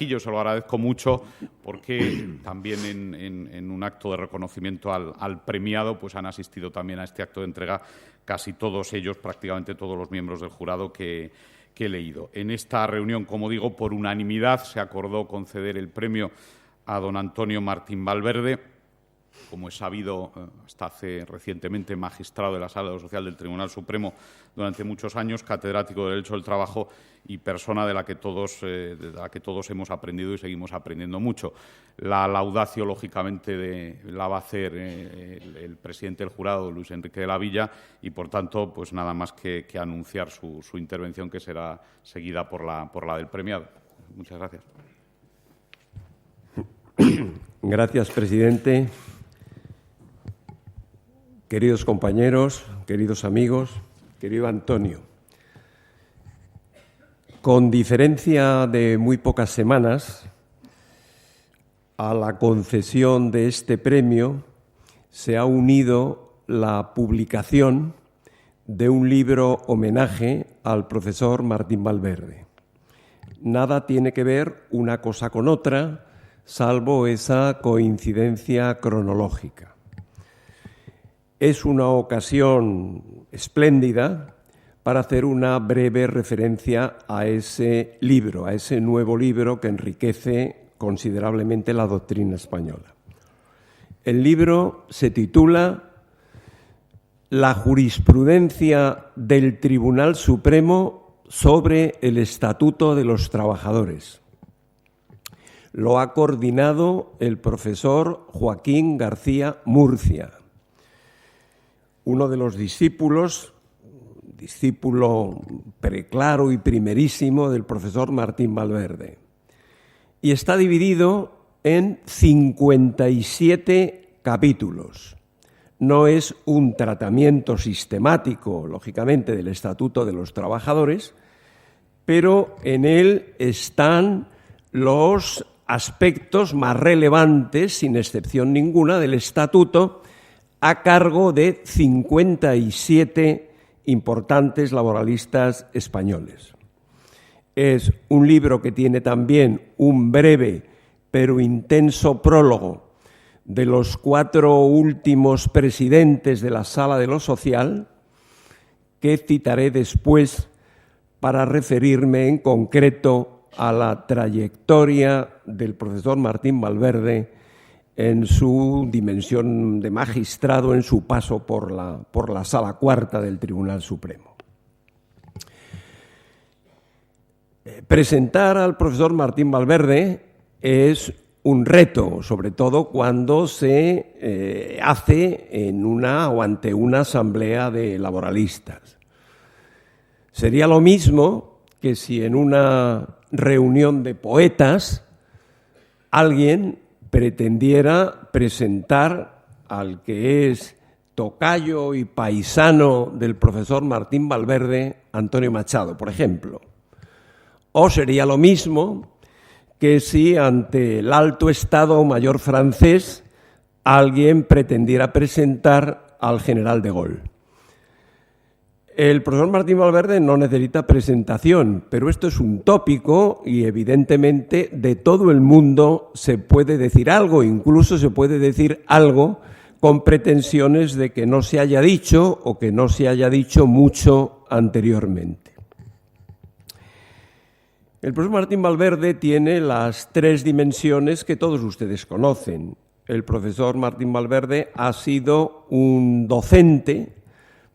aquí. Yo se lo agradezco mucho porque también en un acto de reconocimiento al premiado pues han asistido también a este acto de entrega casi todos ellos, prácticamente todos los miembros del jurado que he leído. En esta reunión, como digo, por unanimidad se acordó conceder el premio a don Antonio Martín Valverde, como es sabido, hasta hace recientemente magistrado de la Sala de lo Social del Tribunal Supremo durante muchos años, catedrático de Derecho del Trabajo y persona de la que todos hemos aprendido y seguimos aprendiendo mucho. La laudacio, lógicamente, la va a hacer el presidente del jurado, Luis Enrique de la Villa, y, por tanto, pues nada más que anunciar su intervención, que será seguida por la del premiado. Muchas gracias. Gracias, presidente. Queridos compañeros, queridos amigos, querido Antonio, con diferencia de muy pocas semanas, a la concesión de este premio se ha unido la publicación de un libro homenaje al profesor Martín Valverde. Nada tiene que ver una cosa con otra, salvo esa coincidencia cronológica. Es una ocasión espléndida para hacer una breve referencia a ese libro, a ese nuevo libro que enriquece considerablemente la doctrina española. El libro se titula La jurisprudencia del Tribunal Supremo sobre el Estatuto de los Trabajadores. Lo ha coordinado el profesor Joaquín García Murcia, uno de los discípulo preclaro y primerísimo del profesor Martín Valverde. Y está dividido en 57 capítulos. No es un tratamiento sistemático, lógicamente, del Estatuto de los Trabajadores, pero en él están los aspectos más relevantes, sin excepción ninguna, del Estatuto, a cargo de 57 importantes laboralistas españoles. Es un libro que tiene también un breve pero intenso prólogo de los 4 últimos presidentes de la Sala de lo Social, que citaré después para referirme en concreto a la trayectoria del profesor Martín Valverde en su dimensión de magistrado, en su paso por la Sala Cuarta del Tribunal Supremo. Presentar al profesor Martín Valverde es un reto, sobre todo cuando se hace en una o ante una asamblea de laboralistas. Sería lo mismo que si en una reunión de poetas alguien pretendiera presentar al que es tocayo y paisano del profesor Martín Valverde, Antonio Machado, por ejemplo. O sería lo mismo que si ante el alto Estado Mayor francés alguien pretendiera presentar al general de Gaulle. El profesor Martín Valverde no necesita presentación, pero esto es un tópico y evidentemente de todo el mundo se puede decir algo, incluso se puede decir algo con pretensiones de que no se haya dicho o que no se haya dicho mucho anteriormente. El profesor Martín Valverde tiene las 3 dimensiones que todos ustedes conocen. El profesor Martín Valverde ha sido un docente,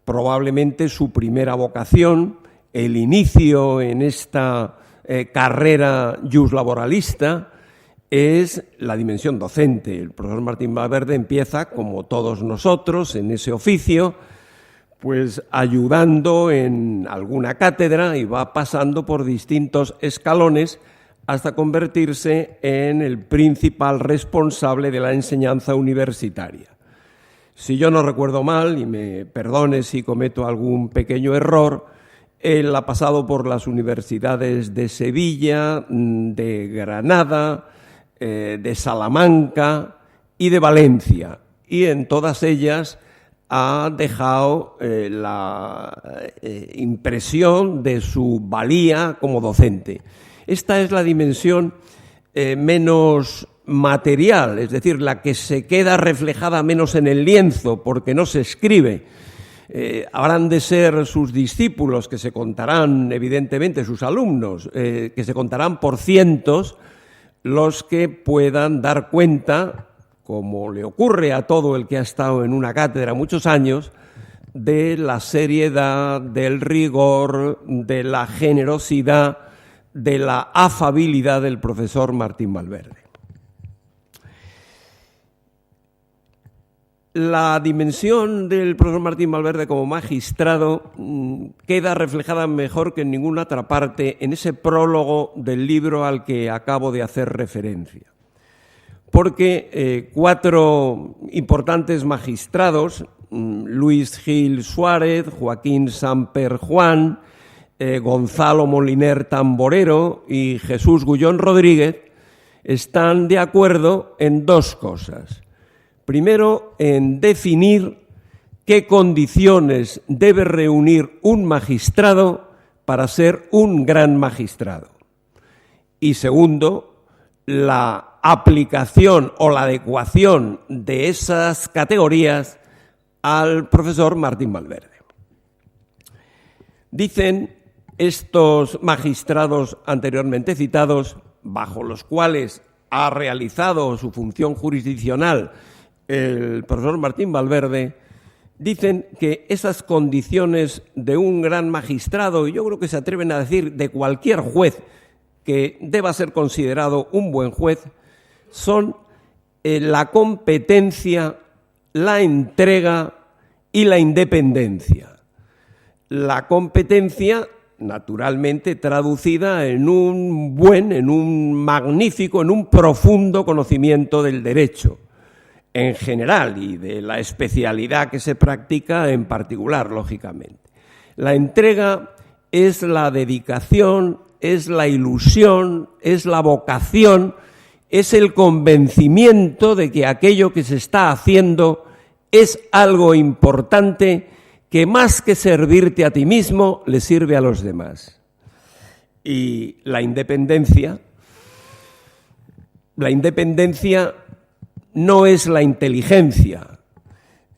probablemente su primera vocación, el inicio en esta carrera juslaboralista, es la dimensión docente. El profesor Martín Valverde empieza, como todos nosotros, en ese oficio, pues ayudando en alguna cátedra y va pasando por distintos escalones hasta convertirse en el principal responsable de la enseñanza universitaria. Si yo no recuerdo mal, y me perdone si cometo algún pequeño error, él ha pasado por las universidades de Sevilla, de Granada, de Salamanca y de Valencia. Y en todas ellas ha dejado la impresión de su valía como docente. Esta es la dimensión menos material, es decir, la que se queda reflejada menos en el lienzo porque no se escribe. Habrán de ser sus discípulos, que se contarán, evidentemente, sus alumnos, que se contarán por cientos, los que puedan dar cuenta, como le ocurre a todo el que ha estado en una cátedra muchos años, de la seriedad, del rigor, de la generosidad, de la afabilidad del profesor Martín Valverde. La dimensión del profesor Martín Valverde como magistrado queda reflejada mejor que en ninguna otra parte en ese prólogo del libro al que acabo de hacer referencia. Porque 4 importantes magistrados, Luis Gil Suárez, Joaquín Samper Juan, Gonzalo Moliner Tamborero y Jesús Gullón Rodríguez, están de acuerdo en 2 cosas. Primero, en definir qué condiciones debe reunir un magistrado para ser un gran magistrado. Y segundo, la aplicación o la adecuación de esas categorías al profesor Martín Valverde. Dicen estos magistrados anteriormente citados, bajo los cuales ha realizado su función jurisdiccional el profesor Martín Valverde, dicen que esas condiciones de un gran magistrado, y yo creo que se atreven a decir de cualquier juez que deba ser considerado un buen juez, son la competencia, la entrega y la independencia. La competencia, naturalmente, traducida en un magnífico, en un profundo conocimiento del derecho en general y de la especialidad que se practica en particular, lógicamente. La entrega es la dedicación, es la ilusión, es la vocación, es el convencimiento de que aquello que se está haciendo es algo importante que más que servirte a ti mismo, le sirve a los demás. Y la independencia no es la inteligencia,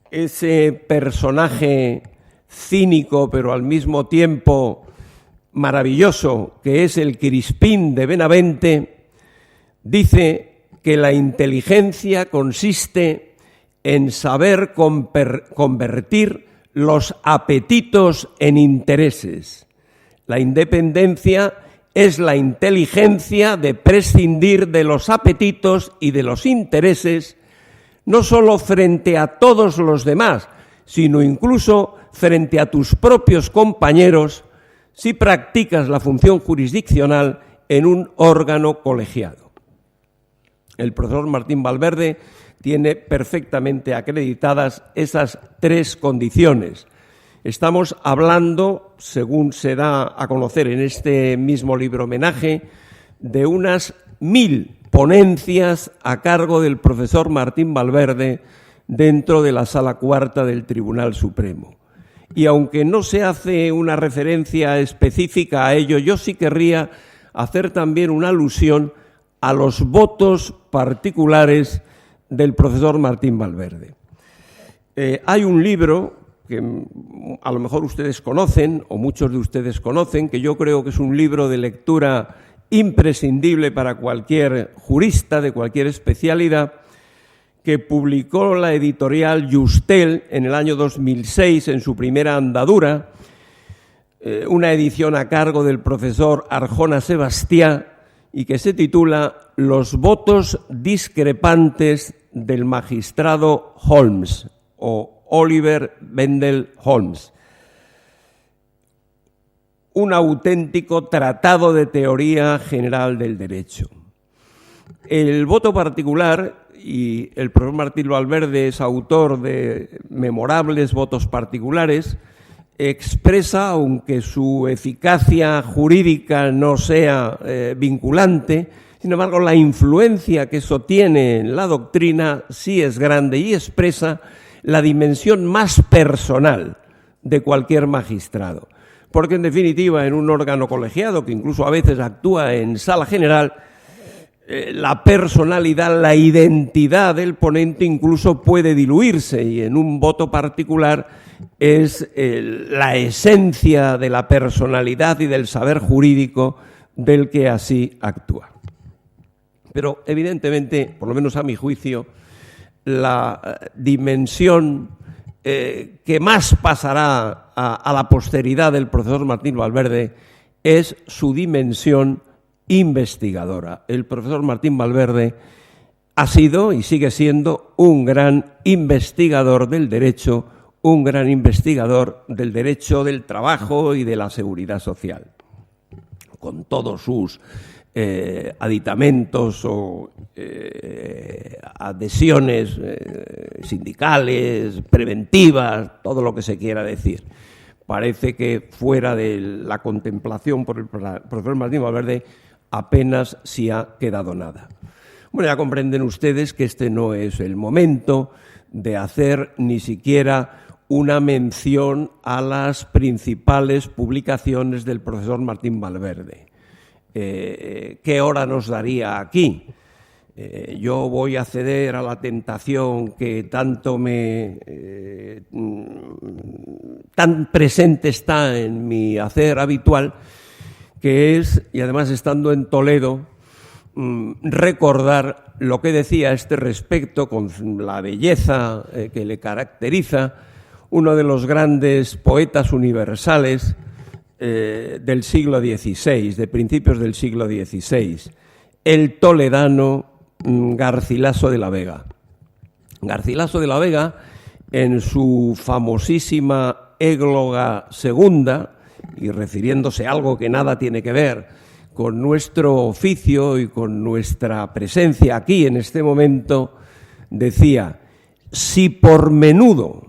ese personaje cínico pero al mismo tiempo maravilloso que es el Crispín de Benavente, dice que la inteligencia consiste en saber convertir los apetitos en intereses. La independencia es la inteligencia de prescindir de los apetitos y de los intereses, no solo frente a todos los demás, sino incluso frente a tus propios compañeros, si practicas la función jurisdiccional en un órgano colegiado. El profesor Martín Valverde tiene perfectamente acreditadas esas 3 condiciones. Estamos hablando, según se da a conocer en este mismo libro homenaje, de unas 1000 ponencias a cargo del profesor Martín Valverde dentro de la Sala Cuarta del Tribunal Supremo. Y aunque no se hace una referencia específica a ello, yo sí querría hacer también una alusión a los votos particulares del profesor Martín Valverde. Hay un libro que a lo mejor ustedes conocen, o muchos de ustedes conocen, que yo creo que es un libro de lectura imprescindible para cualquier jurista de cualquier especialidad, que publicó la editorial Justel en el año 2006 en su primera andadura, una edición a cargo del profesor Arjona Sebastián, y que se titula Los votos discrepantes del magistrado Holmes, o Oliver Wendell Holmes. Un auténtico tratado de teoría general del derecho. El voto particular, y el profesor Martín Valverde es autor de memorables votos particulares, expresa, aunque su eficacia jurídica no sea vinculante, sin embargo la influencia que eso tiene en la doctrina sí es grande y expresa la dimensión más personal de cualquier magistrado. Porque, en definitiva, en un órgano colegiado, que incluso a veces actúa en sala general, la personalidad, la identidad del ponente incluso puede diluirse, y en un voto particular es la esencia de la personalidad y del saber jurídico del que así actúa. Pero evidentemente, por lo menos a mi juicio, la dimensión que más pasará a la posteridad del profesor Martín Valverde es su dimensión investigadora. El profesor Martín Valverde ha sido y sigue siendo un gran investigador del derecho, un gran investigador del derecho del trabajo y de la seguridad social, con todos sus aditamentos o adhesiones sindicales, preventivas, todo lo que se quiera decir. Parece que fuera de la contemplación por el profesor Martín Valverde apenas si ha quedado nada. Bueno, ya comprenden ustedes que este no es el momento de hacer ni siquiera una mención a las principales publicaciones del profesor Martín Valverde. ¿Qué hora nos daría aquí? Yo voy a ceder a la tentación que tanto tan presente está en mi hacer habitual, que es, y además estando en Toledo, recordar lo que decía a este respecto con la belleza que le caracteriza uno de los grandes poetas universales del siglo XVI, de principios del siglo XVI, el toledano Garcilaso de la Vega. Garcilaso de la Vega, en su famosísima Égloga segunda, y refiriéndose a algo que nada tiene que ver con nuestro oficio y con nuestra presencia aquí en este momento, decía: si por menudo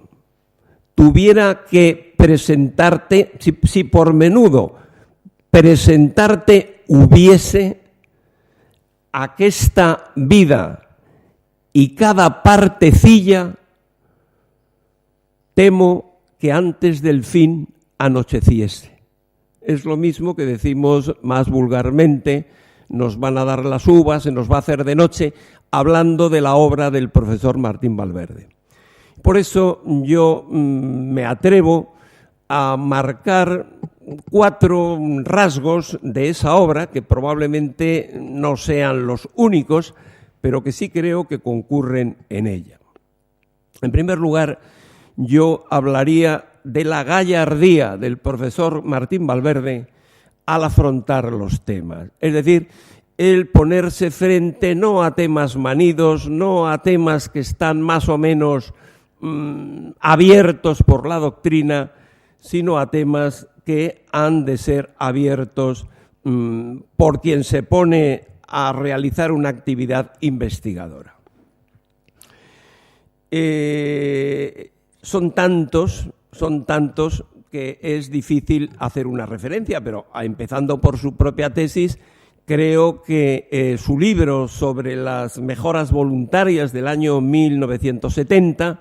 tuviera que presentarte, si por menudo presentarte hubiese, aquesta vida y cada partecilla, temo que antes del fin anocheciese. Es lo mismo que decimos más vulgarmente: nos van a dar las uvas, se nos va a hacer de noche, hablando de la obra del profesor Martín Valverde. Por eso yo me atrevo a marcar 4 rasgos de esa obra, que probablemente no sean los únicos, pero que sí creo que concurren en ella. En primer lugar, yo hablaría de la gallardía del profesor Martín Valverde al afrontar los temas. Es decir, el ponerse frente no a temas manidos, no a temas que están más o menos abiertos por la doctrina, sino a temas que han de ser abiertos por quien se pone a realizar una actividad investigadora. Son tantos que es difícil hacer una referencia, pero empezando por su propia tesis, creo que su libro sobre las mejoras voluntarias del año 1970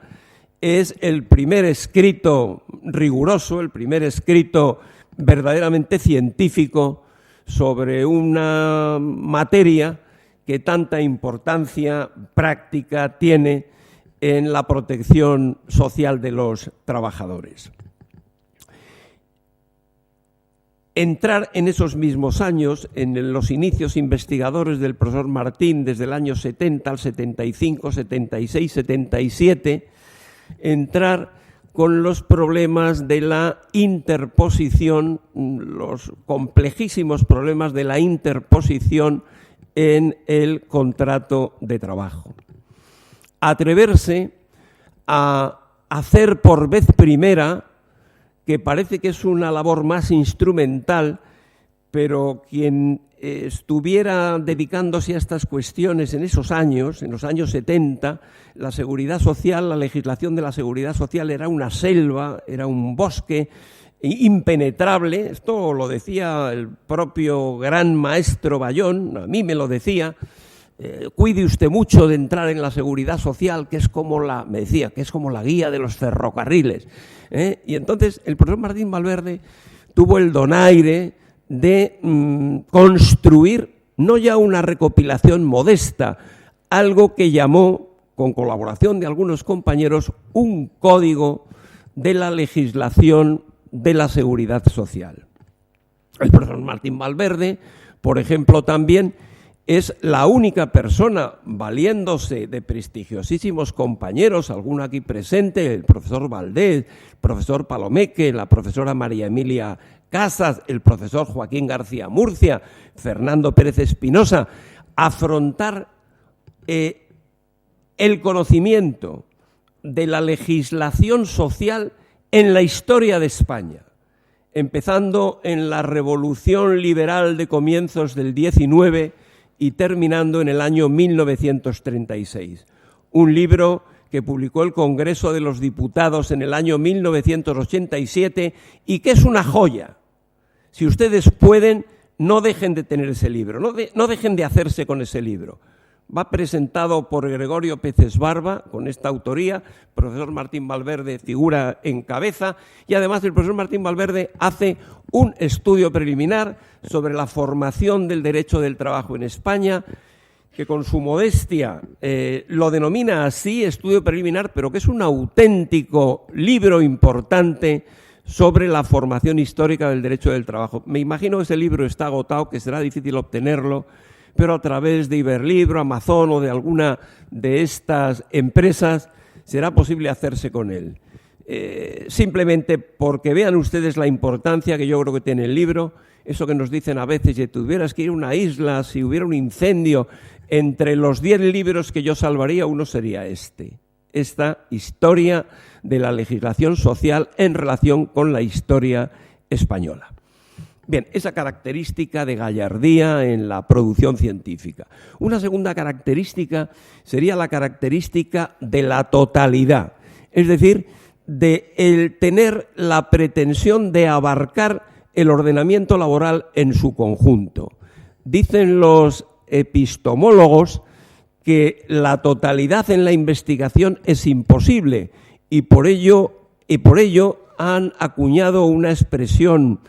es el primer escrito riguroso, el primer escrito verdaderamente científico sobre una materia que tanta importancia práctica tiene en la protección social de los trabajadores. Entrar en esos mismos años, en los inicios investigadores del profesor Martín, desde el año 70 al 75, 76, 77, entrar con los problemas de la interposición, los complejísimos problemas de la interposición en el contrato de trabajo. Atreverse a hacer por vez primera, que parece que es una labor más instrumental, pero quien estuviera dedicándose a estas cuestiones en esos años, en los años 70, la seguridad social, la legislación de la seguridad social era una selva, era un bosque impenetrable. Esto lo decía el propio gran maestro Bayón, a mí me lo decía. Cuide usted mucho de entrar en la seguridad social, que es como me decía, que es como la guía de los ferrocarriles. Y entonces el profesor Martín Valverde tuvo el donaire de construir no ya una recopilación modesta, algo que llamó, con colaboración de algunos compañeros, un código de la legislación de la seguridad social. El profesor Martín Valverde, por ejemplo, también es la única persona, valiéndose de prestigiosísimos compañeros, alguno aquí presente, el profesor Valdés, el profesor Palomeque, la profesora María Emilia Casas, el profesor Joaquín García Murcia, Fernando Pérez Espinosa, afrontar el conocimiento de la legislación social en la historia de España, empezando en la Revolución Liberal de comienzos del XIX y terminando en el año 1936. Un libro que publicó el Congreso de los Diputados en el año 1987 y que es una joya. Si ustedes pueden, no dejen de tener ese libro, no dejen de hacerse con ese libro. Va presentado por Gregorio Peces Barba, con esta autoría, el profesor Martín Valverde figura en cabeza, y además el profesor Martín Valverde hace un estudio preliminar sobre la formación del derecho del trabajo en España, que con su modestia lo denomina así, estudio preliminar, pero que es un auténtico libro importante sobre la formación histórica del derecho del trabajo. Me imagino que ese libro está agotado, que será difícil obtenerlo, pero a través de Iberlibro, Amazon o de alguna de estas empresas será posible hacerse con él. Simplemente porque vean ustedes la importancia que yo creo que tiene el libro, eso que nos dicen a veces, si tuvieras que ir a una isla, si hubiera un incendio, entre los 10 libros que yo salvaría, uno sería esta historia de la legislación social en relación con la historia española. Bien, esa característica de gallardía en la producción científica. Una segunda característica sería la característica de la totalidad, es decir, de el tener la pretensión de abarcar el ordenamiento laboral en su conjunto. Dicen los epistemólogos que la totalidad en la investigación es imposible y por ello han acuñado una expresión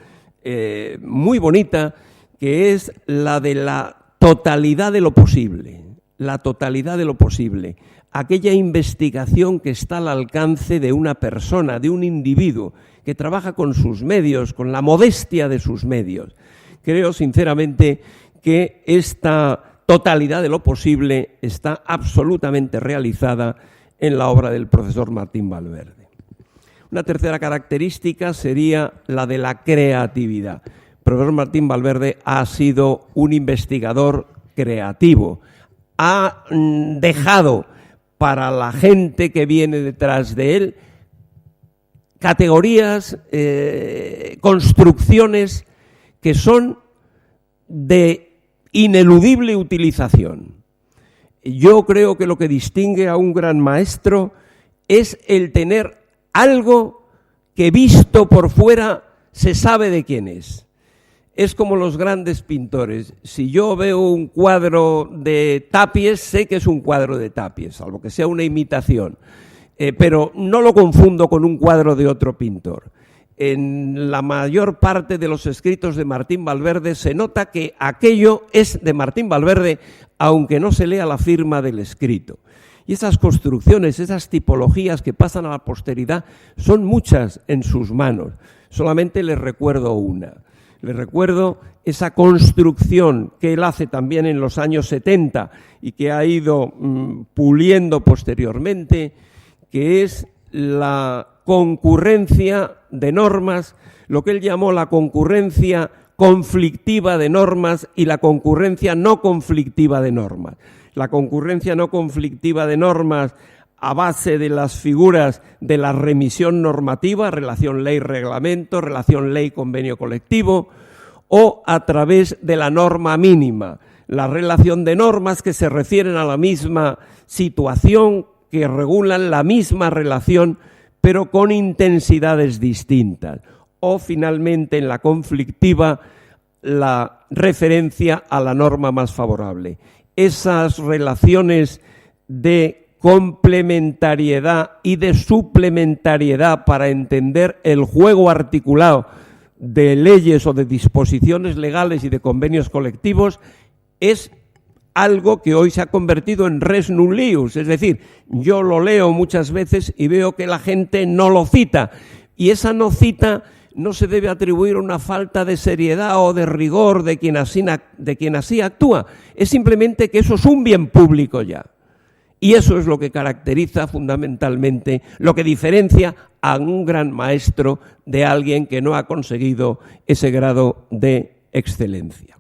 muy bonita, que es la de la totalidad de lo posible, la totalidad de lo posible, aquella investigación que está al alcance de una persona, de un individuo, que trabaja con sus medios, con la modestia de sus medios. Creo sinceramente que esta totalidad de lo posible está absolutamente realizada en la obra del profesor Martín Valverde. Una tercera característica sería la de la creatividad. El profesor Martín Valverde ha sido un investigador creativo. Ha dejado para la gente que viene detrás de él categorías, construcciones que son de ineludible utilización. Yo creo que lo que distingue a un gran maestro es el tener algo que visto por fuera se sabe de quién es. Es como los grandes pintores. Si yo veo un cuadro de Tapies, sé que es un cuadro de Tapies, salvo que sea una imitación. Pero no lo confundo con un cuadro de otro pintor. En la mayor parte de los escritos de Martín Valverde se nota que aquello es de Martín Valverde, aunque no se lea la firma del escrito. Y esas construcciones, esas tipologías que pasan a la posteridad, son muchas en sus manos. Solamente les recuerdo una. Les recuerdo esa construcción que él hace también en los años 70 y que ha ido puliendo posteriormente, que es la concurrencia de normas, lo que él llamó la concurrencia conflictiva de normas y la concurrencia no conflictiva de normas. La concurrencia no conflictiva de normas a base de las figuras de la remisión normativa, relación ley-reglamento, relación ley-convenio colectivo, o a través de la norma mínima, la relación de normas que se refieren a la misma situación, que regulan la misma relación, pero con intensidades distintas. O, finalmente, en la conflictiva, la referencia a la norma más favorable. Esas relaciones de complementariedad y de suplementariedad para entender el juego articulado de leyes o de disposiciones legales y de convenios colectivos es algo que hoy se ha convertido en res nullius, es decir, yo lo leo muchas veces y veo que la gente no lo cita, y esa no cita no se debe atribuir una falta de seriedad o de rigor de quien así actúa, es simplemente que eso es un bien público ya. Y eso es lo que caracteriza fundamentalmente, lo que diferencia a un gran maestro de alguien que no ha conseguido ese grado de excelencia.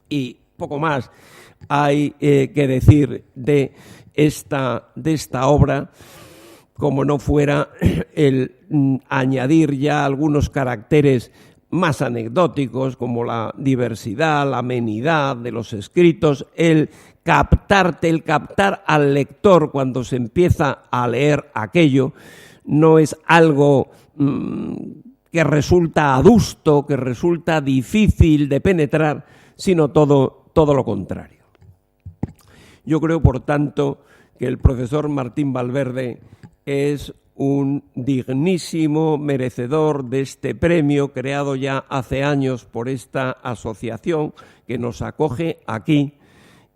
Y poco más hay que decir de esta obra, como no fuera el añadir ya algunos caracteres más anecdóticos, como la diversidad, la amenidad de los escritos, el captar al lector cuando se empieza a leer aquello, no es algo que resulta adusto, que resulta difícil de penetrar, sino todo lo contrario. Yo creo, por tanto, que el profesor Martín Valverde es un dignísimo merecedor de este premio creado ya hace años por esta asociación que nos acoge aquí,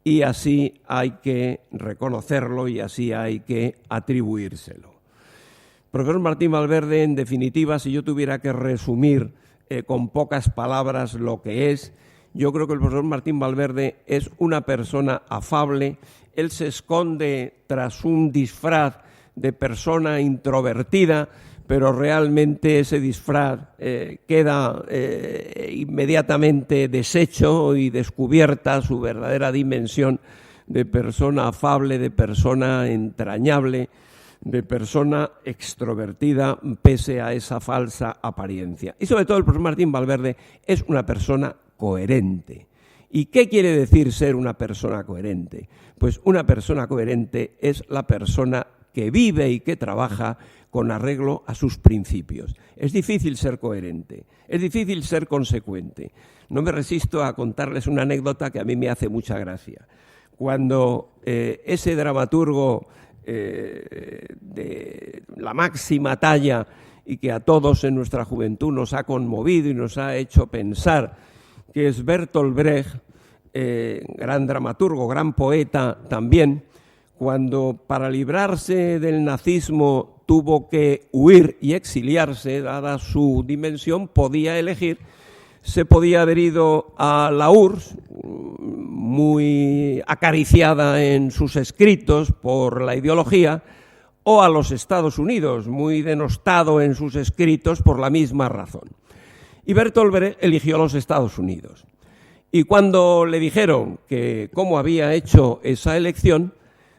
y así hay que reconocerlo y así hay que atribuírselo. Profesor Martín Valverde, en definitiva, si yo tuviera que resumir con pocas palabras lo que es, yo creo que el profesor Martín Valverde es una persona afable. Él se esconde tras un disfraz de persona introvertida, pero realmente ese disfraz queda inmediatamente deshecho y descubierta su verdadera dimensión de persona afable, de persona entrañable, de persona extrovertida, pese a esa falsa apariencia. Y sobre todo el profesor Martín Valverde es una persona coherente. ¿Y qué quiere decir ser una persona coherente? Pues una persona coherente es la persona que vive y que trabaja con arreglo a sus principios. Es difícil ser coherente, es difícil ser consecuente. No me resisto a contarles una anécdota que a mí me hace mucha gracia. Cuando ese dramaturgo de la máxima talla y que a todos en nuestra juventud nos ha conmovido y nos ha hecho pensar, que es Bertolt Brecht, gran dramaturgo, gran poeta también, cuando para librarse del nazismo tuvo que huir y exiliarse, dada su dimensión, podía elegir, se podía haber ido a la URSS, muy acariciada en sus escritos por la ideología, o a los Estados Unidos, muy denostado en sus escritos por la misma razón. Y Bertolt Brecht eligió los Estados Unidos. Y cuando le dijeron que cómo había hecho esa elección,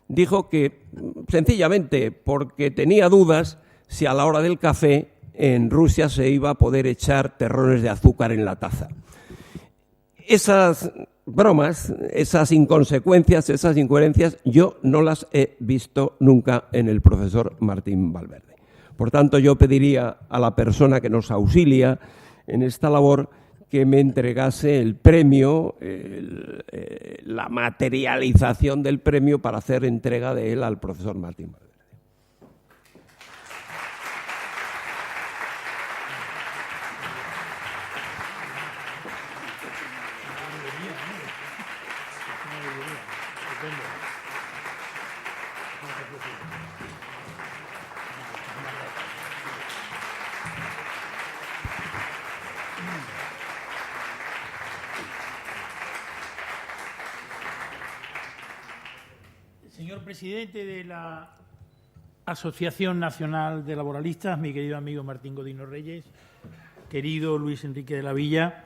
dijo que sencillamente porque tenía dudas si a la hora del café en Rusia se iba a poder echar terrones de azúcar en la taza. Esas bromas, esas inconsecuencias, esas incoherencias, yo no las he visto nunca en el profesor Martín Valverde. Por tanto, yo pediría a la persona que nos auxilia en esta labor que me entregase el premio, la materialización del premio para hacer entrega de él al profesor Martín Valverde. Señor presidente de la Asociación Nacional de Laboralistas, mi querido amigo Martín Godino Reyes, querido Luis Enrique de la Villa,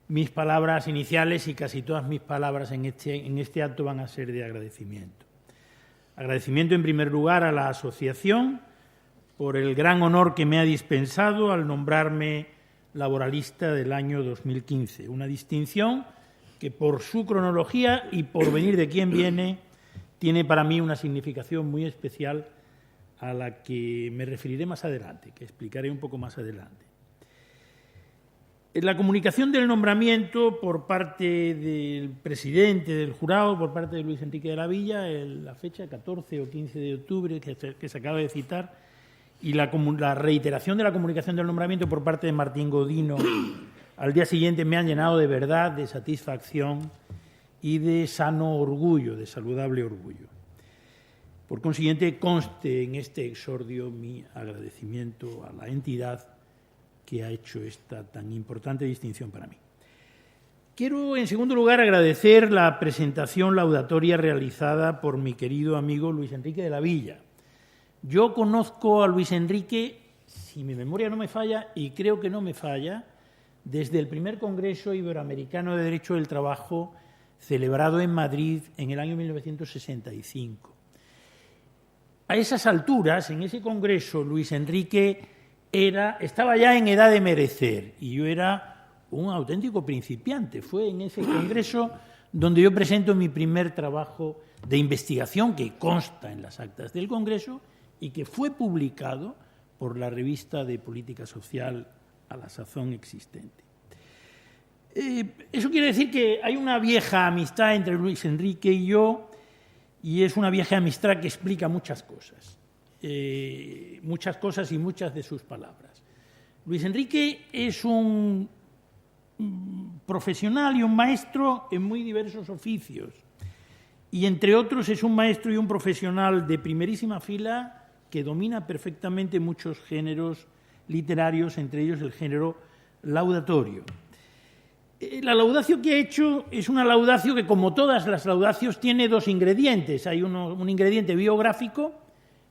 mis palabras iniciales y casi todas mis palabras en este acto van a ser de agradecimiento. Agradecimiento, en primer lugar, a la asociación por el gran honor que me ha dispensado al nombrarme laboralista del año 2015, una distinción que por su cronología y por venir de quien viene tiene para mí una significación muy especial a la que me referiré más adelante, que explicaré un poco más adelante. En la comunicación del nombramiento por parte del presidente del jurado, por parte de Luis Enrique de la Villa, la fecha 14 o 15 de octubre que se acaba de citar, y la reiteración de la comunicación del nombramiento por parte de Martín Godino al día siguiente me han llenado de verdad, de satisfacción y de sano orgullo, de saludable orgullo. Por consiguiente, conste en este exordio mi agradecimiento a la entidad que ha hecho esta tan importante distinción para mí. Quiero, en segundo lugar, agradecer la presentación laudatoria realizada por mi querido amigo Luis Enrique de la Villa. Yo conozco a Luis Enrique, si mi memoria no me falla, y creo que no me falla, desde el primer Congreso Iberoamericano de Derecho del Trabajo celebrado en Madrid en el año 1965. A esas alturas, en ese congreso, Luis Enrique estaba ya en edad de merecer y yo era un auténtico principiante. Fue en ese congreso donde yo presento mi primer trabajo de investigación que consta en las actas del congreso y que fue publicado por la revista de política social a la sazón existente. Eso quiere decir que hay una vieja amistad entre Luis Enrique y yo, y es una vieja amistad que explica muchas cosas y muchas de sus palabras. Luis Enrique es un profesional y un maestro en muy diversos oficios, y entre otros es un maestro y un profesional de primerísima fila que domina perfectamente muchos géneros literarios, entre ellos el género laudatorio. La laudatio que ha hecho es una laudatio que, como todas las laudacios, tiene dos ingredientes. Hay un ingrediente biográfico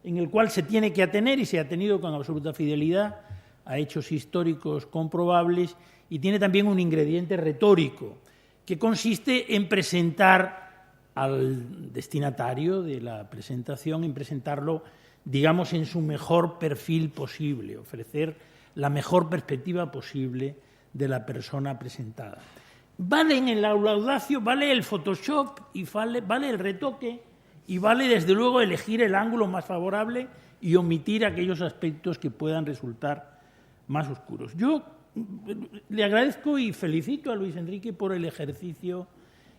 en el cual se tiene que atener y se ha atenido con absoluta fidelidad a hechos históricos comprobables, y tiene también un ingrediente retórico que consiste en presentar al destinatario de la presentación, en presentarlo, digamos, en su mejor perfil posible, ofrecer la mejor perspectiva posible de la persona presentada. Vale en el laudatio, vale el Photoshop y vale el retoque y vale desde luego elegir el ángulo más favorable y omitir aquellos aspectos que puedan resultar más oscuros. Yo le agradezco y felicito a Luis Enrique por el ejercicio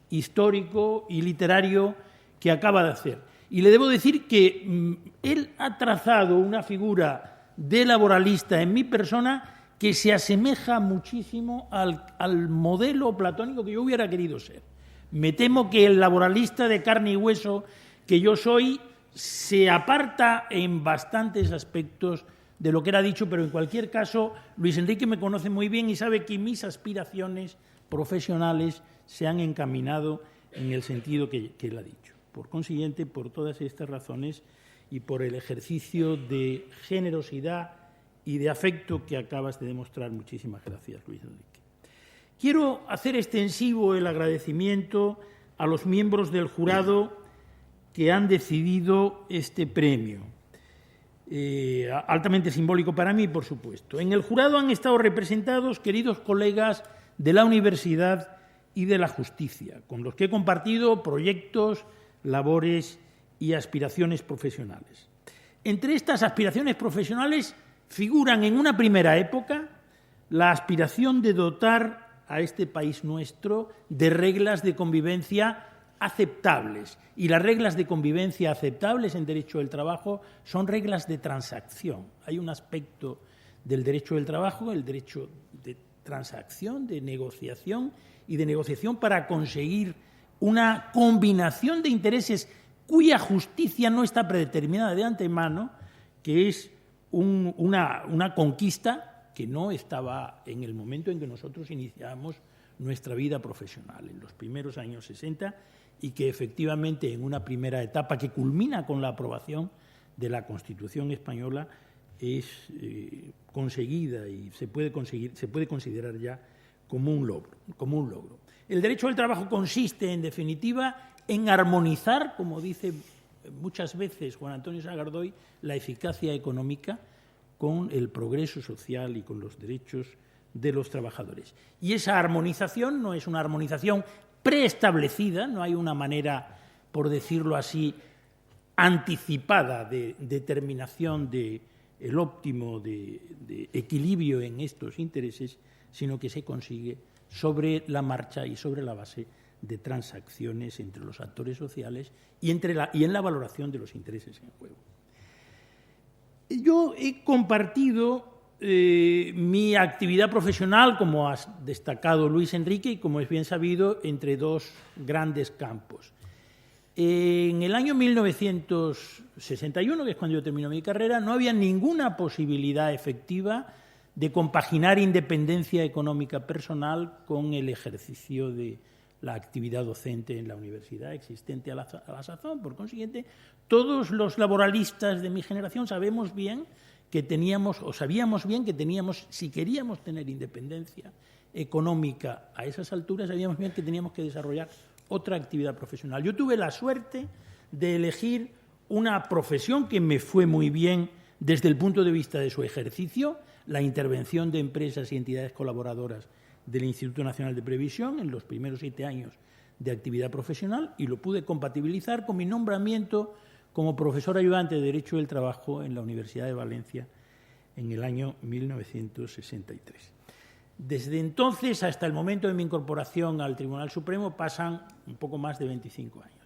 histórico y literario que acaba de hacer. Y le debo decir que él ha trazado una figura de laboralista en mi persona que se asemeja muchísimo al modelo platónico que yo hubiera querido ser. Me temo que el laboralista de carne y hueso que yo soy se aparta en bastantes aspectos de lo que era dicho, pero en cualquier caso Luis Enrique me conoce muy bien y sabe que mis aspiraciones profesionales se han encaminado en el sentido que él ha dicho. Por consiguiente, por todas estas razones y por el ejercicio de generosidad y de afecto que acabas de demostrar, muchísimas gracias, Luis Enrique. Quiero hacer extensivo el agradecimiento a los miembros del jurado que han decidido este premio, altamente simbólico para mí, por supuesto. En el jurado han estado representados queridos colegas de la universidad y de la justicia, con los que he compartido proyectos, labores y aspiraciones profesionales. Entre estas aspiraciones profesionales figuran en una primera época la aspiración de dotar a este país nuestro de reglas de convivencia aceptables. Y las reglas de convivencia aceptables en derecho del trabajo son reglas de transacción. Hay un aspecto del derecho del trabajo, el derecho de transacción, de negociación y de negociación para conseguir una combinación de intereses cuya justicia no está predeterminada de antemano, que es una conquista que no estaba en el momento en que nosotros iniciamos nuestra vida profesional, en los primeros años 60, y que efectivamente en una primera etapa que culmina con la aprobación de la Constitución española es conseguida y se puede considerar ya como un logro. El derecho al trabajo consiste, en definitiva, en armonizar, como dice muchas veces Juan Antonio Sagardoy, la eficacia económica con el progreso social y con los derechos de los trabajadores. Y esa armonización no es una armonización preestablecida, no hay una manera, por decirlo así, anticipada de determinación del óptimo de equilibrio en estos intereses, sino que se consigue sobre la marcha y sobre la base de transacciones entre los actores sociales y en la valoración de los intereses en juego. Yo he compartido mi actividad profesional, como ha destacado Luis Enrique, y como es bien sabido, entre dos grandes campos. En el año 1961, que es cuando yo termino mi carrera, no había ninguna posibilidad efectiva de compaginar independencia económica personal con el ejercicio de la actividad docente en la universidad existente a la sazón. Por consiguiente, todos los laboralistas de mi generación sabíamos bien que teníamos, si queríamos tener independencia económica a esas alturas, sabíamos bien que teníamos que desarrollar otra actividad profesional. Yo tuve la suerte de elegir una profesión que me fue muy bien desde el punto de vista de su ejercicio, la intervención de empresas y entidades colaboradoras del Instituto Nacional de Previsión en los primeros 7 años de actividad profesional, y lo pude compatibilizar con mi nombramiento como profesor ayudante de Derecho del Trabajo en la Universidad de Valencia en el año 1963. Desde entonces hasta el momento de mi incorporación al Tribunal Supremo pasan un poco más de 25 años.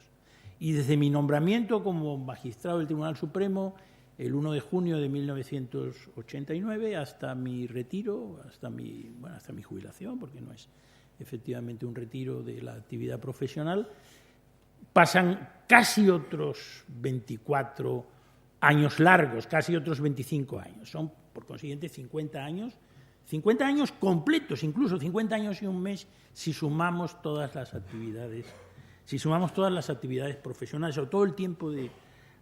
Y desde mi nombramiento como magistrado del Tribunal Supremo, el 1 de junio de 1989, hasta mi retiro, hasta mi jubilación, porque no es efectivamente un retiro de la actividad profesional, pasan casi otros 24 años largos, casi otros 25 años. Son, por consiguiente, 50 años completos, incluso 50 años y un mes, si sumamos todas las actividades profesionales, o todo el tiempo de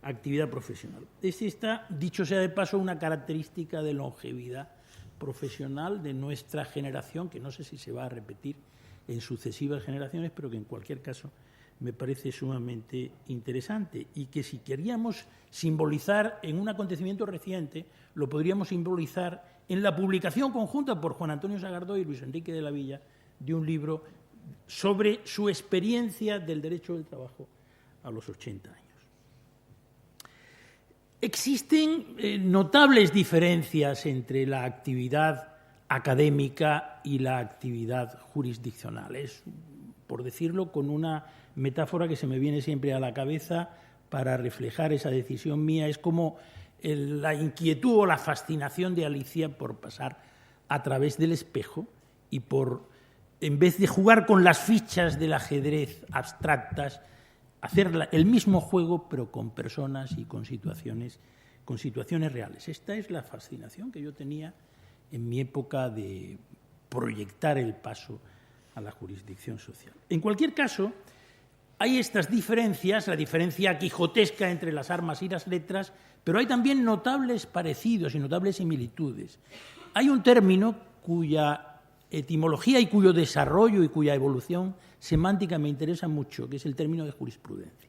actividad profesional. Esta, dicho sea de paso, una característica de longevidad profesional de nuestra generación, que no sé si se va a repetir en sucesivas generaciones, pero que en cualquier caso me parece sumamente interesante, y que si queríamos simbolizar en un acontecimiento reciente, lo podríamos simbolizar en la publicación conjunta por Juan Antonio Sagardó y Luis Enrique de la Villa de un libro sobre su experiencia del derecho del trabajo a los 80 años. Existen notables diferencias entre la actividad académica y la actividad jurisdiccional. Es, por decirlo con una metáfora que se me viene siempre a la cabeza para reflejar esa decisión mía, es como la inquietud o la fascinación de Alicia por pasar a través del espejo y por, en vez de jugar con las fichas del ajedrez abstractas, hacer el mismo juego pero con personas y con situaciones reales. Esta es la fascinación que yo tenía en mi época de proyectar el paso a la jurisdicción social. En cualquier caso, hay estas diferencias, la diferencia quijotesca entre las armas y las letras, pero hay también notables parecidos y notables similitudes. Hay un término cuya etimología y cuyo desarrollo y cuya evolución semántica me interesa mucho, que es el término de jurisprudencia.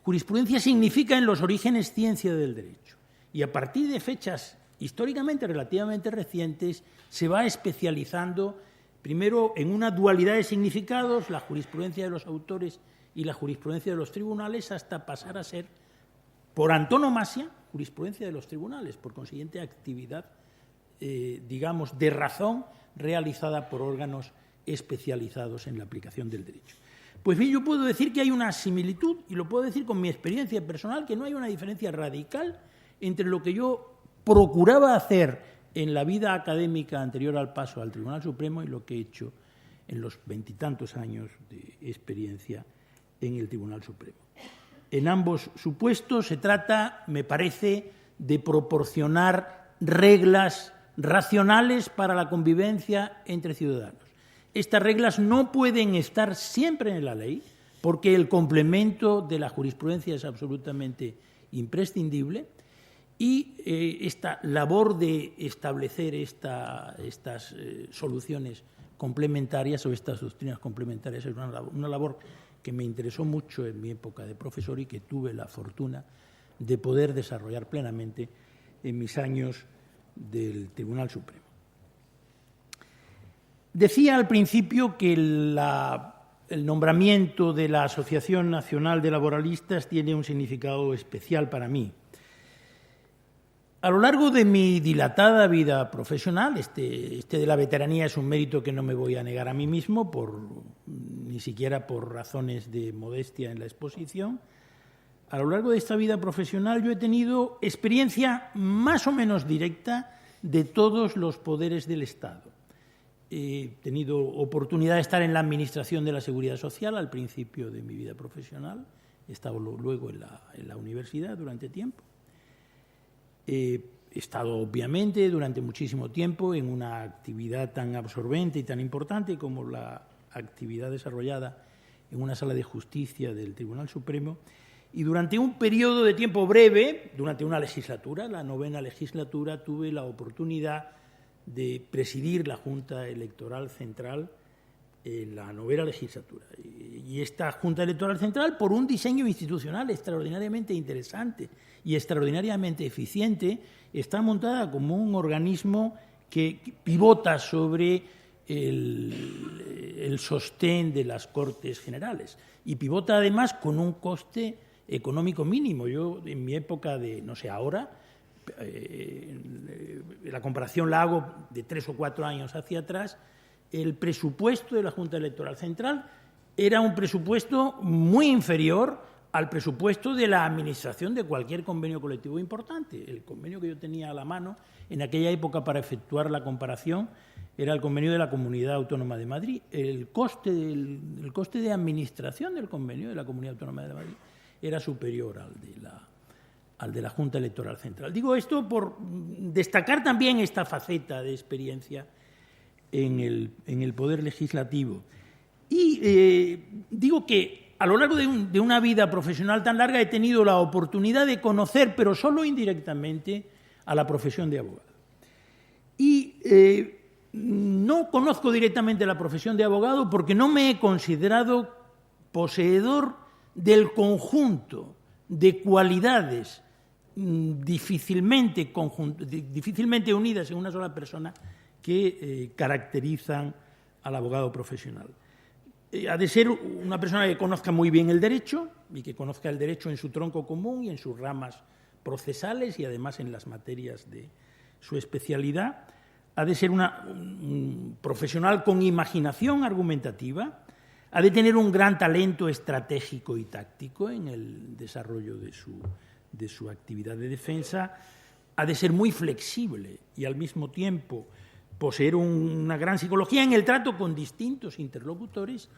Jurisprudencia significa en los orígenes ciencia del derecho, y a partir de fechas históricamente relativamente recientes se va especializando primero en una dualidad de significados, la jurisprudencia de los autores y la jurisprudencia de los tribunales, hasta pasar a ser, por antonomasia, jurisprudencia de los tribunales, por consiguiente actividad, digamos, de razón realizada por órganos especializados en la aplicación del derecho. Pues bien, yo puedo decir que hay una similitud, y lo puedo decir con mi experiencia personal, que no hay una diferencia radical entre lo que yo procuraba hacer en la vida académica anterior al paso al Tribunal Supremo y lo que he hecho en los 20 y tantos años de experiencia en el Tribunal Supremo. En ambos supuestos se trata, me parece, de proporcionar reglas racionales para la convivencia entre ciudadanos. Estas reglas no pueden estar siempre en la ley, porque el complemento de la jurisprudencia es absolutamente imprescindible, y esta labor de establecer estas soluciones complementarias o estas doctrinas complementarias es una labor que me interesó mucho en mi época de profesor y que tuve la fortuna de poder desarrollar plenamente en mis años del Tribunal Supremo. Decía al principio que el nombramiento de la Asociación Nacional de Laboralistas tiene un significado especial para mí. A lo largo de mi dilatada vida profesional, este de la veteranía es un mérito que no me voy a negar a mí mismo, ni siquiera por razones de modestia en la exposición. A lo largo de esta vida profesional yo he tenido experiencia más o menos directa de todos los poderes del Estado. He tenido oportunidad de estar en la Administración de la Seguridad Social al principio de mi vida profesional. He estado luego en la universidad durante tiempo. He estado, obviamente, durante muchísimo tiempo en una actividad tan absorbente y tan importante como la actividad desarrollada en una sala de justicia del Tribunal Supremo. Y durante un periodo de tiempo breve, durante una legislatura, la 9ª legislatura, tuve la oportunidad de presidir la Junta Electoral Central en la 9ª legislatura. Y esta Junta Electoral Central, por un diseño institucional extraordinariamente interesante y extraordinariamente eficiente, está montada como un organismo que pivota sobre el sostén de las Cortes Generales y pivota además con un coste económico mínimo. Yo, en mi época de, no sé, ahora, la comparación la hago de 3 o 4 años hacia atrás, el presupuesto de la Junta Electoral Central era un presupuesto muy inferior al presupuesto de la administración de cualquier convenio colectivo importante. El convenio que yo tenía a la mano en aquella época para efectuar la comparación era el convenio de la Comunidad Autónoma de Madrid. El coste de administración del convenio de la Comunidad Autónoma de Madrid era superior al de la Junta Electoral Central. Digo esto por destacar también esta faceta de experiencia en el Poder Legislativo. Y digo que a lo largo de una vida profesional tan larga he tenido la oportunidad de conocer, pero solo indirectamente, a la profesión de abogado. Y no conozco directamente la profesión de abogado porque no me he considerado poseedor del conjunto de cualidades difícilmente unidas en una sola persona que caracterizan al abogado profesional. Ha de ser una persona que conozca muy bien el derecho y que conozca el derecho en su tronco común y en sus ramas procesales y además en las materias de su especialidad. Ha de ser un profesional con imaginación argumentativa. Ha de tener un gran talento estratégico y táctico en el desarrollo de su actividad de defensa. Ha de ser muy flexible y al mismo tiempo poseer una gran psicología en el trato con distintos interlocutores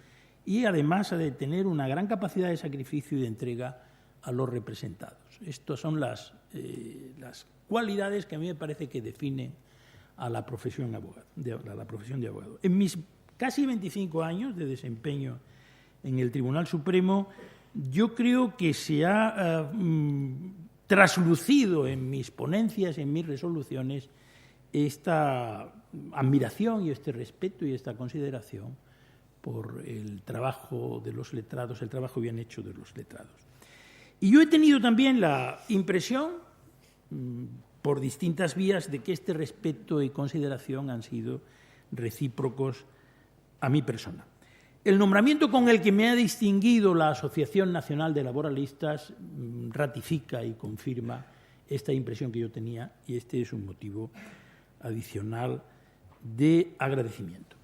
y además ha de tener una gran capacidad de sacrificio y de entrega a los representados. Estas son las cualidades que a mí me parece que definen a la profesión de abogado. En mis casi 25 años de desempeño en el Tribunal Supremo, yo creo que se ha traslucido en mis ponencias, en mis resoluciones, esta admiración y este respeto y esta consideración por el trabajo de los letrados, el trabajo bien hecho de los letrados. Y yo he tenido también la impresión, por distintas vías, de que este respeto y consideración han sido recíprocos a mi persona. El nombramiento con el que me ha distinguido la Asociación Nacional de Laboralistas ratifica y confirma esta impresión que yo tenía y este es un motivo adicional de agradecimiento.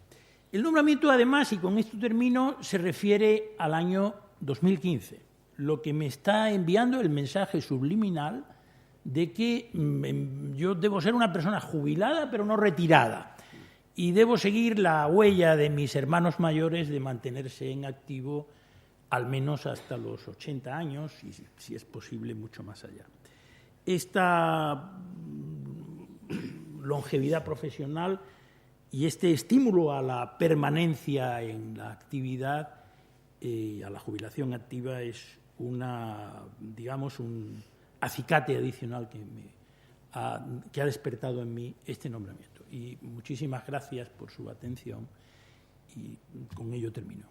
El nombramiento, además, y con esto termino, se refiere al año 2015, lo que me está enviando el mensaje subliminal de que yo debo ser una persona jubilada, pero no retirada, y debo seguir la huella de mis hermanos mayores de mantenerse en activo al menos hasta los 80 años y, si es posible, mucho más allá. Esta longevidad profesional y este estímulo a la permanencia en la actividad, a la jubilación activa, es un acicate adicional que ha despertado en mí este nombramiento. Y muchísimas gracias por su atención y con ello termino.